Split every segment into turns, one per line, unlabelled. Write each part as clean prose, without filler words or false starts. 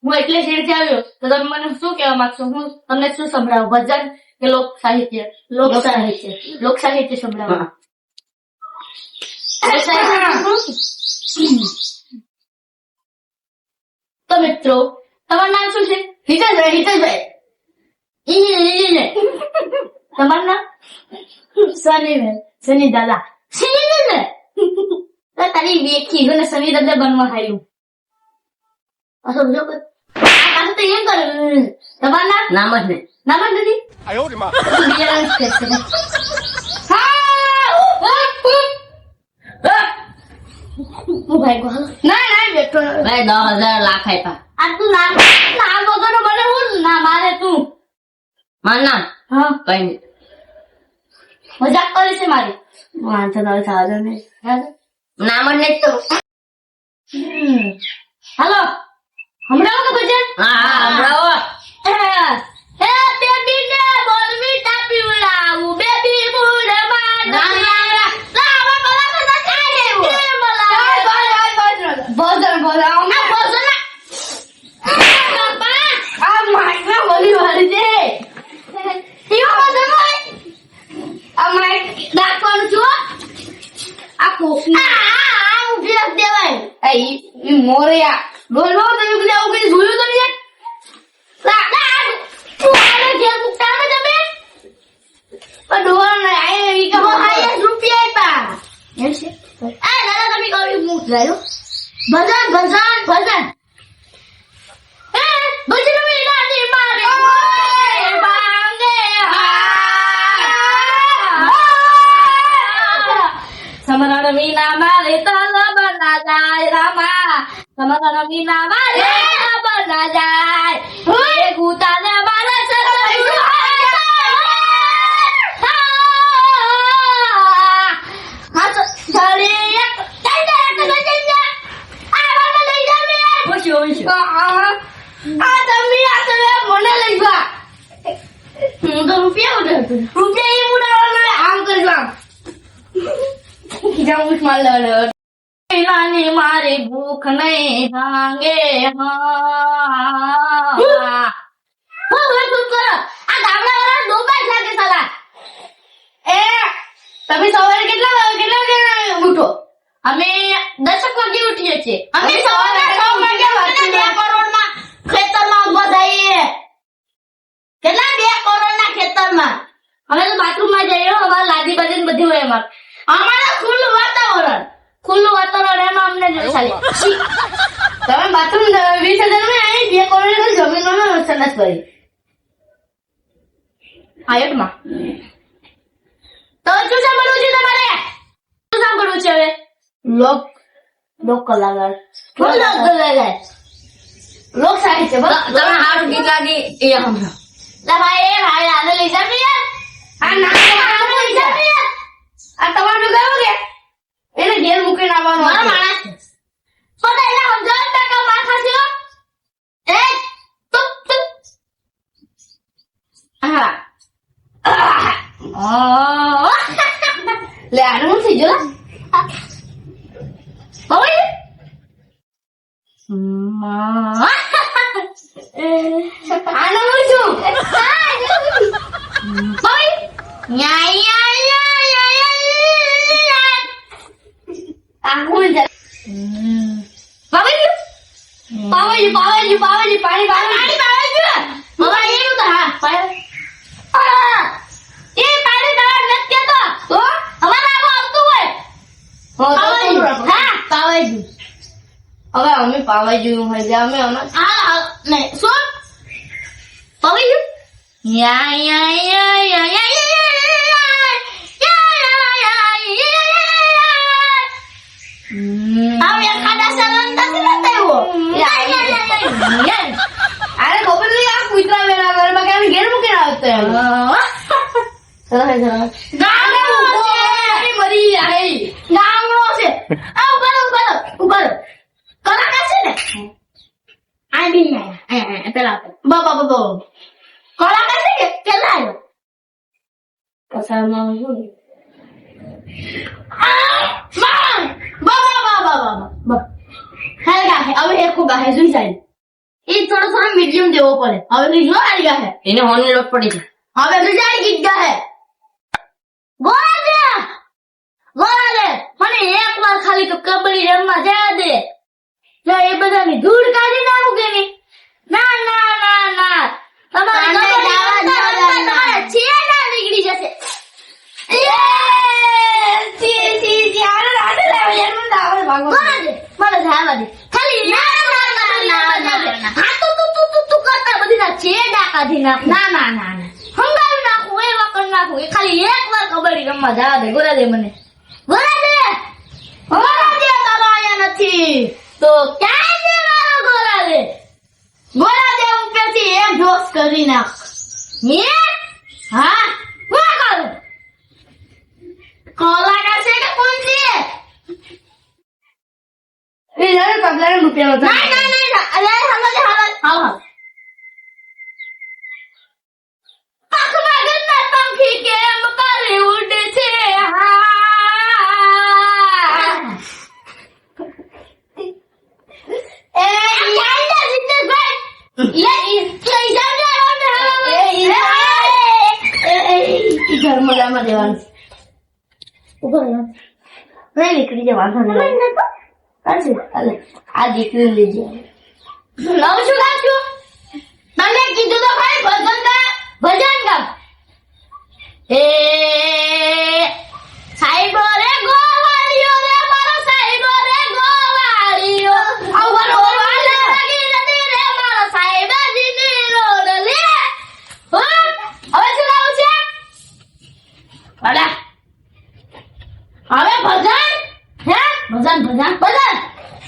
હું એટલે શેરથી આવ્યો તો તમે મને શું કહેવા માંગશો? હું તમને શું સંભળાવું? ભજન કે લોક સાહિત્ય? લોક સાહિત્ય. લોક સાહિત્ય સંભળાવો. તો મિત્રો તમારું નામ શું છે? હિતેશભાઈ. તમારું નામ? સની દાદા. તારી બેખી ગયો ને સની દાદા બનવા હાયું. સમજો તો એમ કરે. તમારું નામ? નામ જ નથી. ના બેઠો 10,000 લાખ આપ્યા. આ તું નામ વગર મને હું ના મારે તું માર નામ? હા કઈ નહીં. મજાક કરે છે મારી. વાંધો નહીં સારું નહીં. નામ જ નહીં તો. હાલો હમણાં કે ભજન? હા હમણાં. હે બેબી ને બોલવી તાપી ઉલાવું બેબી મૂડ માં મોરિયા બોલો તમે કદી આવું કઈ જોયું તમે સમરણ મીના મારે તલ બના જાય રામા. સમરણ મીના મારે બના જાય ગુતાને મારે મારી ભૂખ નહીં ભાંગે. તમે સવારે કેટલા ઉઠો? અમે 10 વાગે ઉઠીએ છીએ. અમે સવારે 9 વાગે 2 કરોડના ખેતરમાં ઉભા થઈએ. કેટલા 2 કરોડના ખેતરમાં? અમે તો બાથરૂમમાં જઈએ. અમારા લાદી બાદી બધી હોય. અમારા ખુલ્લું વાતાવરણ એમાં અમને જો ચાલે. તમે બાથરૂમ 20,000 માં અહીં 2 કરોડ જમીનમાં સરસ કરી આયટમાં. તો શું સાંભળવું છે તમારે? શું સાંભળવું છે હવે? લોક કલાકાર લોક સાહિત્ય. તમે હારું ગીત લાગી એ હમણાં ભાઈ આને લઈ જાવ ને યાર. આ ના લઈ જાવ ને યાર. આ તમારું ગયું કે એને ઘેર મૂકીને આવવાનો માણસ તો એને 1000 માર ખાશે. એ તું હા લે આનું હું થઈ ગયો ભાઈ. આનું હું છું ભાઈ. પાણી હવે અમે પાવાઈ જોયું હોય અમે શું પાવાઈ અરે ખબર નહીં આ કુતરા વેલા ઘરમાં કે ઘેર મૂકીને આવતો મરી જાય. ગામડો છે. ઉભો કલાકાર છે ને આ બી પેલા કલાકાર છે કે કેટલા આવ્યો કસામાં હવે એક ગાહે જોઈ જાય એ થોડો થોડો મીડિયમ દેવો પડે. હવે રીઝો આવી ગયા હે.
એને હોની લોટ પડી છે.
હવે રીઝાડી ગીત ગયા હે. ગોળા દે મને એક વાર ખાલી તો કબડ્ડી રમવા જવા દે. જો એ બધાની ધૂળ કાઢી નાખું કે નહીં? ના ના ના ના તમારે તમારા ચેડા નીકળી જશે. ગોળા દે મને જવા દે ખાલી. હા તો તું કરતા બધી ના ચેડા કાઢી નાખું. ના ના ના ના હંગાવી નાખું એ વખત નાખું. એ ખાલી એક વાર કબડ્ડી રમવા જવા દે. ગોળા દે મને. ગોળા દે તારો આયા નથી તો ક્યાં છે મારો ગોળા દે? ગોળા દે ઉપરથી એક જોશ કરી નાખ. હે હા હું કરું કોલા છે કે કોણ છે? એ જાને પગલાને રૂપિયા નતા. ના ના ના અરે હાલો હાલ હાલ પાખમાં ગતા પંખી કેમ કરે ઉડે છે. નીકળી જવાનું આ દીકરી લેજે. લઉં છું તમે કીધું તો ભાઈ ભજન ગામ. એ સાહેબો રે ગોવાળીઓ રે મારો સાહેબો રે ગોવાળીઓ આવવાનો વાલે લાગી નથી રે મારો સાહેબજીની રોડ લે. હવે શું લાવું છે? અલા હવે ભજન હે ભજન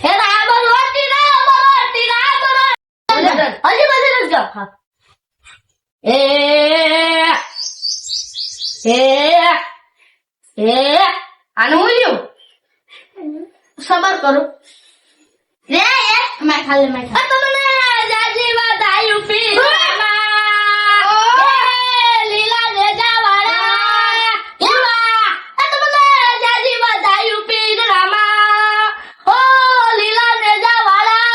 એ રાબર રોટી ના કરો. હજી ભજન જ ગાવ. આનું બોલ્યું સબર કરો રે મેં ખાલી તમને જાજી વાત આયુ પી લીલા રેજા વાળા તમને જાજી વાત આયુ પી રામા ઓ લીલા રેજા વાળા.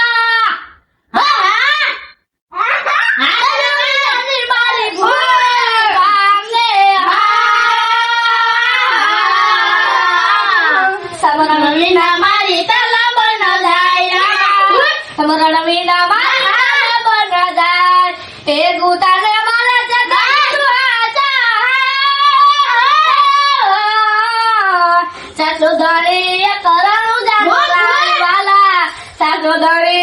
Samarana mari tala banadaya. Samarana mina mari banadaya. Egutane mala jagatu aja. Satudari karanu jangan wala. Satudari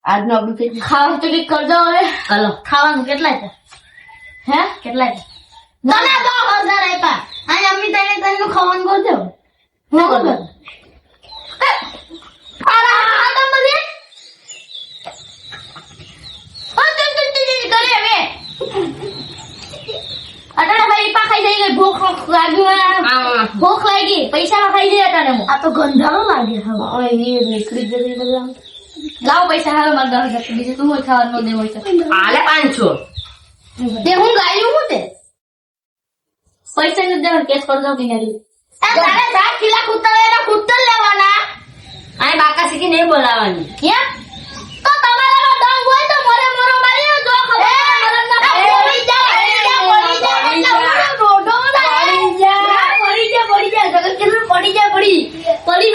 આજનો આપણું થઈ ગયું. ખાવાનું તો કઈક કરજો હવે. હાલો ખાવાનું કેટલા છે? હે કેટલા છે? તને 10,000 આપ્યા અને અમ્મી તને ખાવાનું કરજો. હું કરજો અરે આ તો બધી કરે હવે અટાણા ભાઈ પા ખાઈ જઈ ગઈ. ભૂખ લાગી પૈસા ખાઈ જાય અટાણે. આ તો ગંધારો લાગે. હવે નીકળી જશે બધા. લાવ પૈસા હાલો મારે 10,000 બીજું તું ખાવાનું દેવું હોય તો
આલે 500
તે હું ગાયું હું તે પૈસા નથી દેવા કેસ કરી દો કે નહીં. તારે 10 કિલા કૂતર લેવાના.
આય બાકા શીખી નહીં બોલાવાની.
કેમ તો તમારામાં દમ હોય તો મોરે મોરો મારી જો ખબર પડી જા જગત કેટલું પડી જા પડી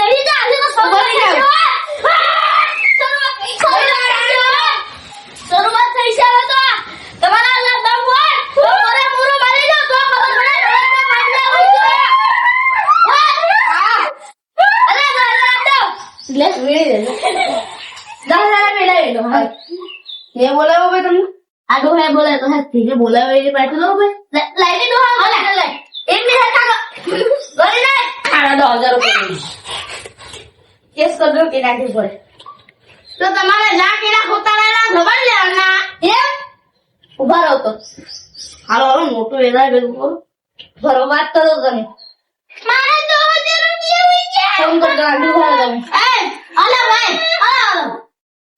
નહીં જા આજે તો પડી જા. શરૂઆત થઈ છે હવે તો તમારા દમ હોય તો મોરે મોરો મારી જાવ તો ખબર પડે. લે વેડે 10,000 પેલા લો. હા ये बोला हो भाई तुमने आगो है बोला तो है ठीक है बोला है ये बैठ लो भाई लाइने दो हां ले एक मिनट का बोले ना खाना 2000 रुपए केस कर दो के नाखी પડે તો તમારે જા કેડા ખોતાળાના જવાન લેવાના એમ ઉભા રહો તો હાલો હાલો મોટું વેદા ગયું બોલો ભરો વાત કરો તમે મારે 2000 રૂપિયા વિચાર ફોન કર ગાંડી ઉભા તમે એ અલા ભાઈ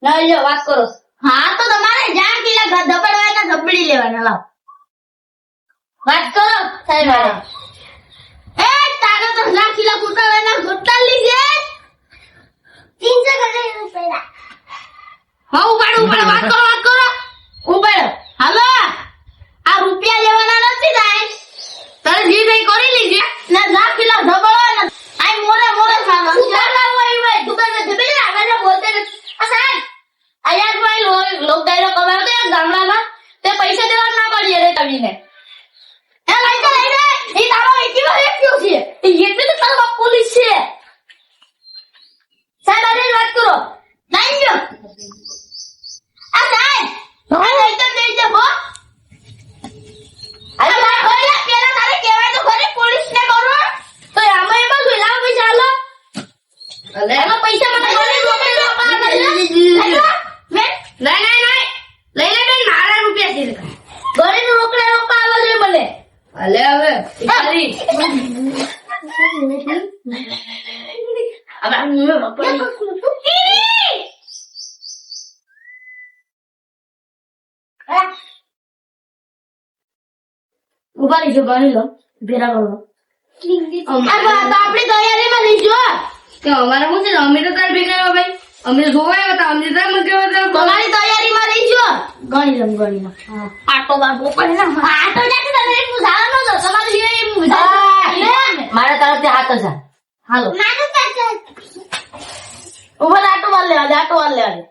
ના લ્યો વાત કરો. હા તો તમારે જા કિલા ધબડવાના ધબડી લેવાના લાવ વાત કરો સાહેબ. એ તારે તો 10 કિલા કુટાળાના ગોટા લીધે
અલે.
એમાં પૈસા મને ગણી રોકડે રોકડા આપવા છે. લઈ લો. બેન,
નહીં. લઈ લે બેન, મારા રૂપિયા છે.
ગણીને રોકડા રોકડા આપવા છે મને.
અલે હવે ભિખારી. હવે આ મુંહ વાપરી.
ઉભા રહીજો, ગણી લો. ભેરા કરો. આ તો આપણી તૈયારીમાં રહીજો.
તો અમારે શું છે ને, અમે તો તાર ભેગા આવ્યા ભાઈ. અમે જોવાય હતા, અમને તાર મને કેવા હતા.
તમારી તૈયારીમાં રહીજો. ગણી લો. આટો બાબો પણ ના. આટો જાતે તમે એક મુસાવાનો તો તમારી જે મુસાવાનો.
મારા તરફથી હાથ હશે.
હાલો. ઉભા આટો વાર લેવા દે, આટો વાર લેવા દે.